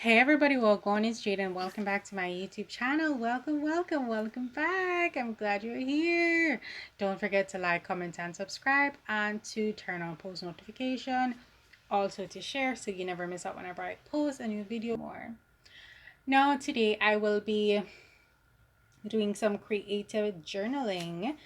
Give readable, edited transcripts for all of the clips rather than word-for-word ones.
Hey everybody, welcome. It's Jade and welcome back to my YouTube channel. Welcome back. I'm glad you're here. Don't forget to like, comment, and subscribe, and to turn on post notification. Also to share so you never miss out whenever I post a new video more. Now today I will be doing some creative journaling.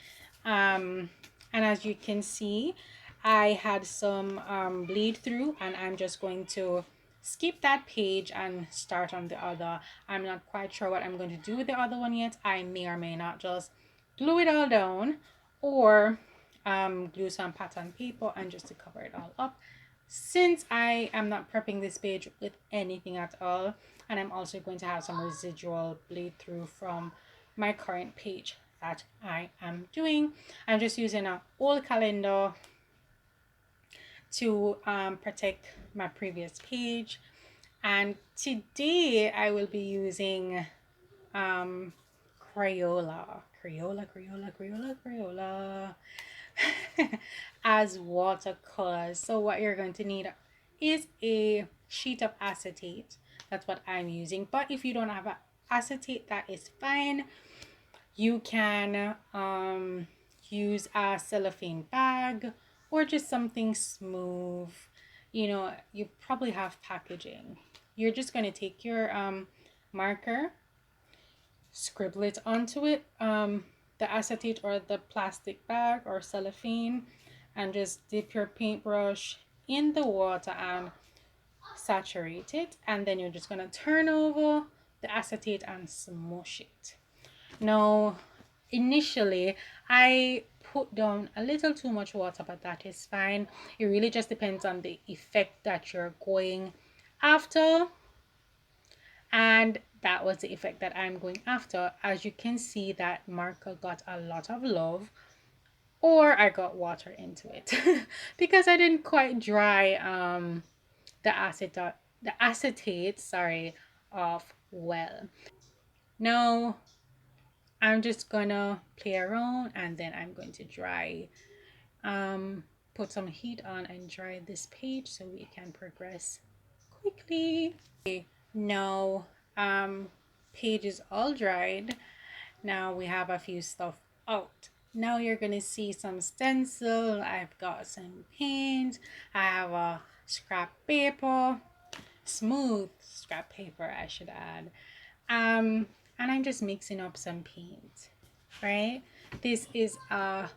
And as you can see, I had some bleed through, and I'm just going to skip that page and start on the other. I'm not quite sure what I'm going to do with the other one yet. I may or may not just glue it all down, or glue some pattern paper and just to cover it all up, since I am not prepping this page with anything at all. And I'm also going to have some residual bleed through from my current page that I am doing. I'm just using an old calendar to protect my previous page. And today I will be using um, Crayola as watercolors. So what you're going to need is a sheet of acetate. That's what I'm using. But if you don't have acetate, that is fine. You can use a cellophane bag or just something smooth. You probably have packaging. You're just going to take your marker, scribble it onto it, the acetate or the plastic bag or cellophane, and just dip your paintbrush in the water and saturate it. And then you're just going to turn over the acetate and smush it. Now, initially, I put down a little too much water, but that is fine. It really just depends on the effect that you're going after. And that was the effect that I'm going after. As you can see, that marker got a lot of love, or I got water into it because I didn't quite dry the acetate, sorry, off well. Now I'm just gonna play around, and then I'm going to dry, put some heat on and dry this page so we can progress quickly. Now page is all dried. Now we have a few stuff out. Now you're gonna see some stencil. I've got some paint. I have a scrap paper, smooth scrap paper I should add. And I'm just mixing up some paint, right? This is a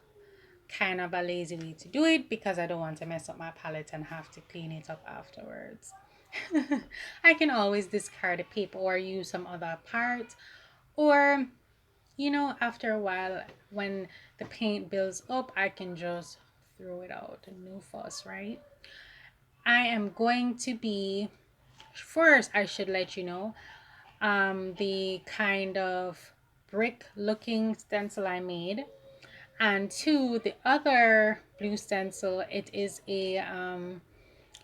kind of a lazy way to do it because I don't want to mess up my palette and have to clean it up afterwards. I can always discard the paper or use some other part, or after a while when the paint builds up, I can just throw it out. No fuss, right? I am going to be, first I should let you know the kind of brick looking stencil I made. And two, the other blue stencil, it is a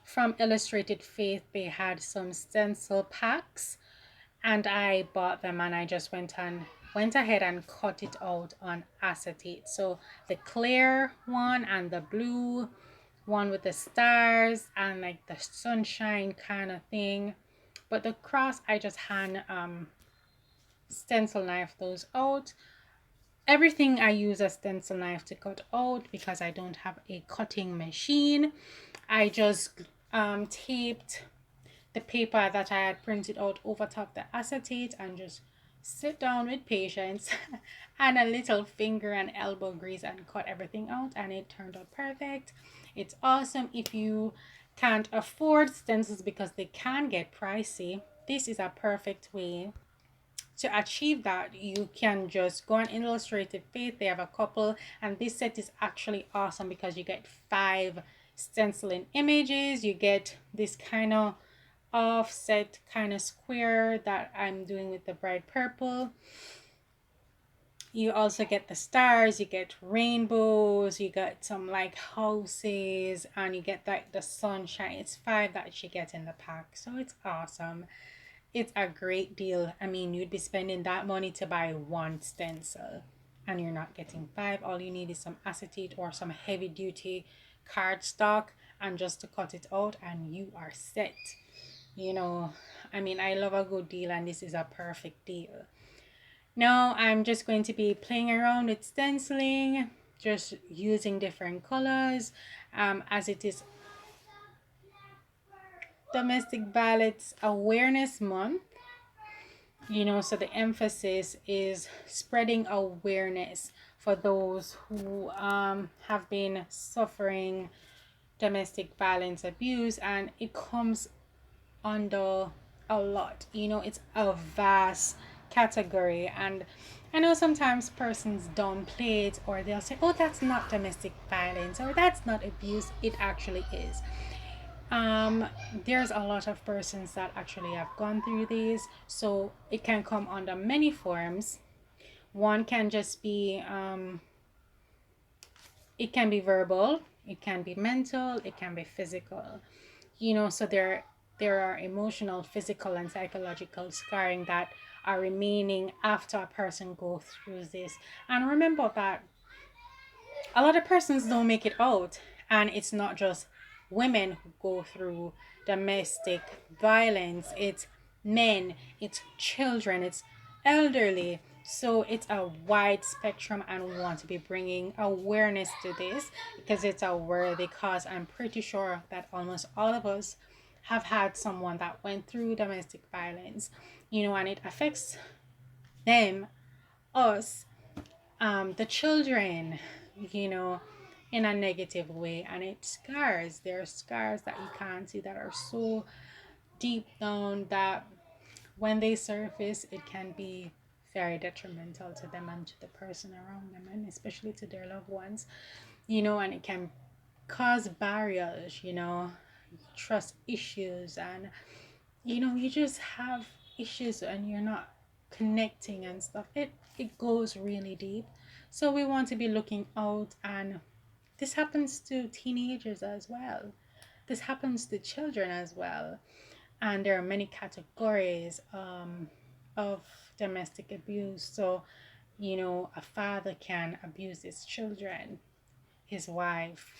from Illustrated Faith. They had some stencil packs, and I bought them, and I just went ahead and cut it out on acetate. So the clear one and the blue one with the stars and like the sunshine kind of thing. But the cross, I just hand stencil knife those out. Everything I use a stencil knife to cut out because I don't have a cutting machine. I just taped the paper that I had printed out over top the acetate and just sit down with patience and a little finger and elbow grease and cut everything out, and it turned out perfect. It's awesome. If you can't afford stencils because they can get pricey, this is a perfect way to achieve that. You can just go on Illustrated Faith. They have a couple, and this set is actually awesome because you get 5 stenciling images. You get this kind of offset kind of square that I'm doing with the bright purple. You also get the stars, you get rainbows, you get some like houses, and you get like the sunshine. It's 5 that you get in the pack, so it's awesome. It's a great deal. I mean, you'd be spending that money to buy 1 stencil, and you're not getting 5. All you need is some acetate or some heavy duty cardstock and just to cut it out, and you are set. I mean, I love a good deal, and this is a perfect deal. Now I'm just going to be playing around with stenciling, just using different colors, as it is Domestic Violence Awareness Month. So the emphasis is spreading awareness for those who have been suffering domestic violence abuse, and it comes under a lot. It's a vast category, and I know sometimes persons downplay it, or they'll say, oh, that's not domestic violence, or that's not abuse. It actually is. um there's a lot of persons that actually have gone through these, so it can come under many forms. One can just be it can be verbal, it can be mental, it can be physical. So there are emotional, physical, and psychological scarring that are remaining after a person goes through this. And remember that a lot of persons don't make it out, and it's not just women who go through domestic violence. It's men, it's children, it's elderly. So it's a wide spectrum, and we want to be bringing awareness to this because it's a worthy cause. I'm pretty sure that almost all of us have had someone that went through domestic violence, and it affects them, us, the children, you know, in a negative way, and it scars. There are scars that you can't see that are so deep down that when they surface, it can be very detrimental to them and to the person around them, and especially to their loved ones, and it can cause barriers, trust issues, and you just have issues and you're not connecting and stuff. It goes really deep. So we want to be looking out, and this happens to teenagers as well. This happens to children as well. And there are many categories of domestic abuse. So, a father can abuse his children, his wife.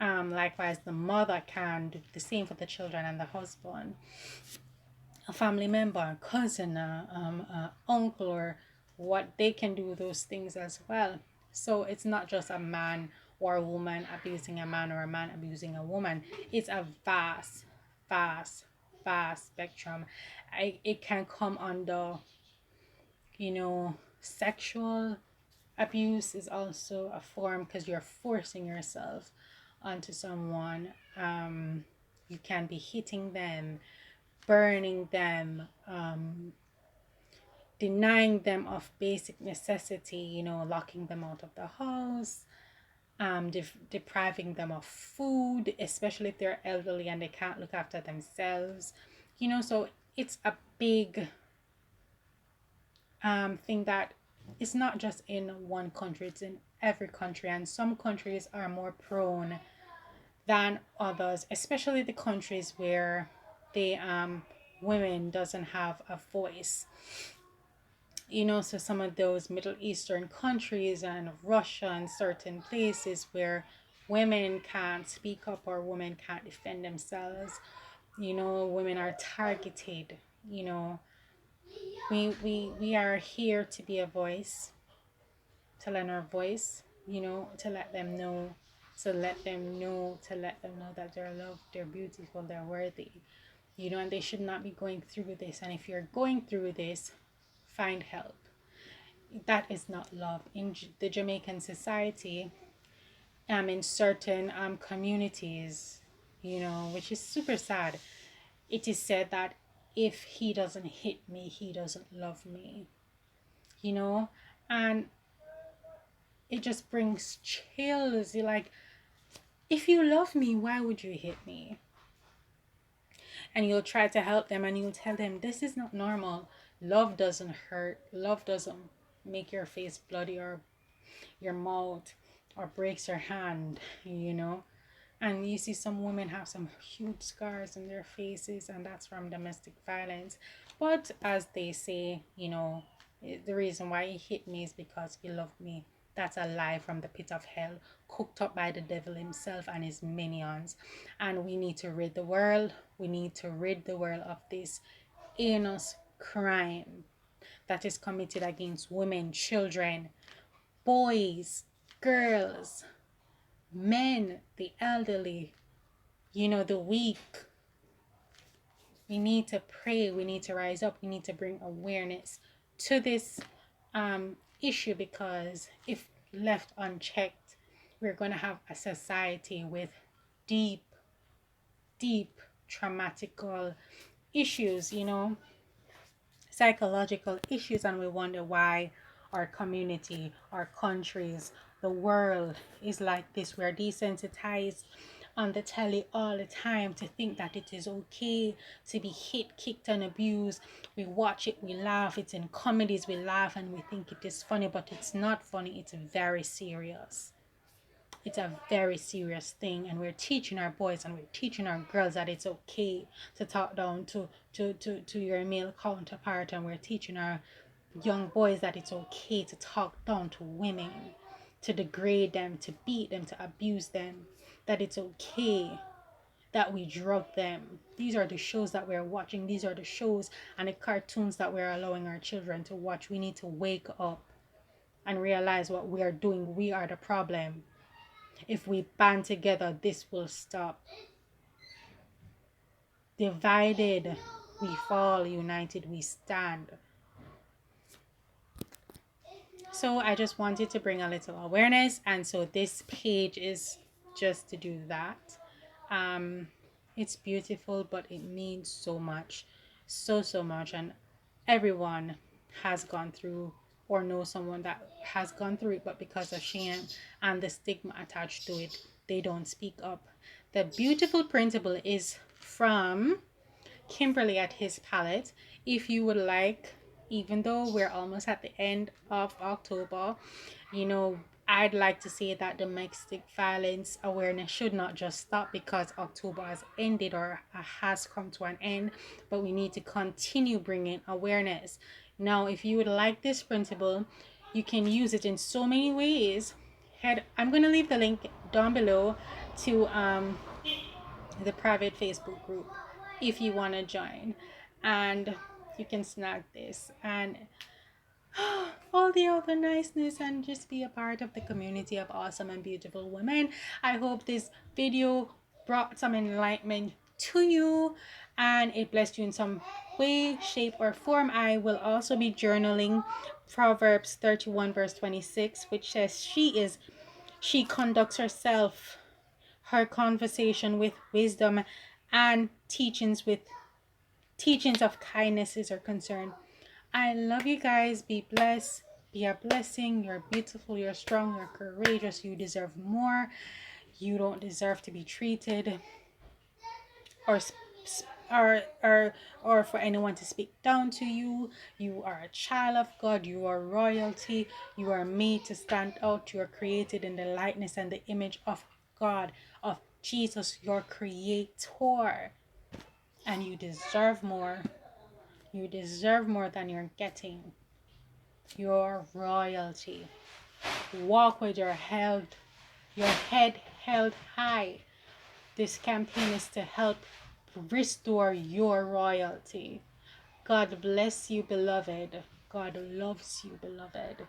Likewise, the mother can do the same for the children and the husband, a family member, a cousin, a uncle, or what they can do those things as well. So it's not just a man or a woman abusing a man or a man abusing a woman. It's a vast, vast, vast spectrum. It can come under, sexual abuse is also a form because you're forcing yourself onto someone. You can be hitting them, burning them, denying them of basic necessity, locking them out of the house, depriving them of food, especially if they're elderly and they can't look after themselves. So it's a big thing that is not just in one country, it's in every country, and some countries are more prone than others, especially the countries where the women doesn't have a voice. So some of those Middle Eastern countries and Russia and certain places where women can't speak up or women can't defend themselves, women are targeted. We are here to be a voice, to lend our voice, to let them know, to let them know that they're loved, they're beautiful, they're worthy, and they should not be going through this. And if you're going through this, find help. That is not love. In the Jamaican society, in certain communities, which is super sad, it is said that if he doesn't hit me, he doesn't love me, and it just brings chills. You're like, if you love me, why would you hit me? And you'll try to help them and you'll tell them this is not normal. Love doesn't hurt. Love doesn't make your face bloody or your mouth or breaks your hand, And you see some women have some huge scars on their faces, and that's from domestic violence. But as they say, the reason why he hit me is because he loved me. That's a lie from the pit of hell, cooked up by the devil himself and his minions. And we need to rid the world. We need to rid the world of this heinous crime that is committed against women, children, boys, girls, men, the elderly, the weak. We need to pray. We need to rise up. We need to bring awareness to this issue, because if left unchecked, we're going to have a society with deep, deep traumatical issues, psychological issues, and we wonder why our community, our countries, the world is like this. We're desensitized on the telly all the time to think that it is okay to be hit, kicked, and abused. We watch it, we laugh. It's in comedies, we laugh and we think it is funny, but it's not funny. It's very serious. It's a very serious thing, and we're teaching our boys and we're teaching our girls that it's okay to talk down to your male counterpart, and we're teaching our young boys that it's okay to talk down to women, to degrade them, to beat them, to abuse them, that it's okay that we drug them. These are the shows that we're watching. These are the shows and the cartoons that we're allowing our children to watch. We need to wake up and realize what we are doing. We are the problem. If we band together, this will stop. Divided we fall, united we stand. So I just wanted to bring a little awareness, and so this page is just to do that. It's beautiful, but it means so much, so much, and everyone has gone through or knows someone that has gone through it, but because of shame and the stigma attached to it, they don't speak up. The beautiful printable is from Kimberly at His Palette. If you would like, even though we're almost at the end of October, I'd like to say that domestic violence awareness should not just stop because October has ended or has come to an end, but we need to continue bringing awareness. Now, if you would like this printable, you can use it in so many ways. I'm going to leave the link down below to the private Facebook group if you want to join, and you can snag this and all the other niceness and just be a part of the community of awesome and beautiful women. I hope this video brought some enlightenment to you and it blessed you in some way, shape, or form. I will also be journaling Proverbs 31 verse 26, which says she conducts herself, her conversation with wisdom, and teachings of kindness is her concern. I love you guys. Be blessed. Be a blessing. You're beautiful. You're strong. You're courageous. You deserve more. You don't deserve to be treated or or for anyone to speak down to you. You are a child of God. You are royalty. You are made to stand out. You are created in the likeness and the image of God, of Jesus, your creator. And you deserve more. You deserve more than you're getting. Your royalty. Walk with your head held high. This campaign is to help restore your royalty. God bless you, beloved. God loves you, beloved.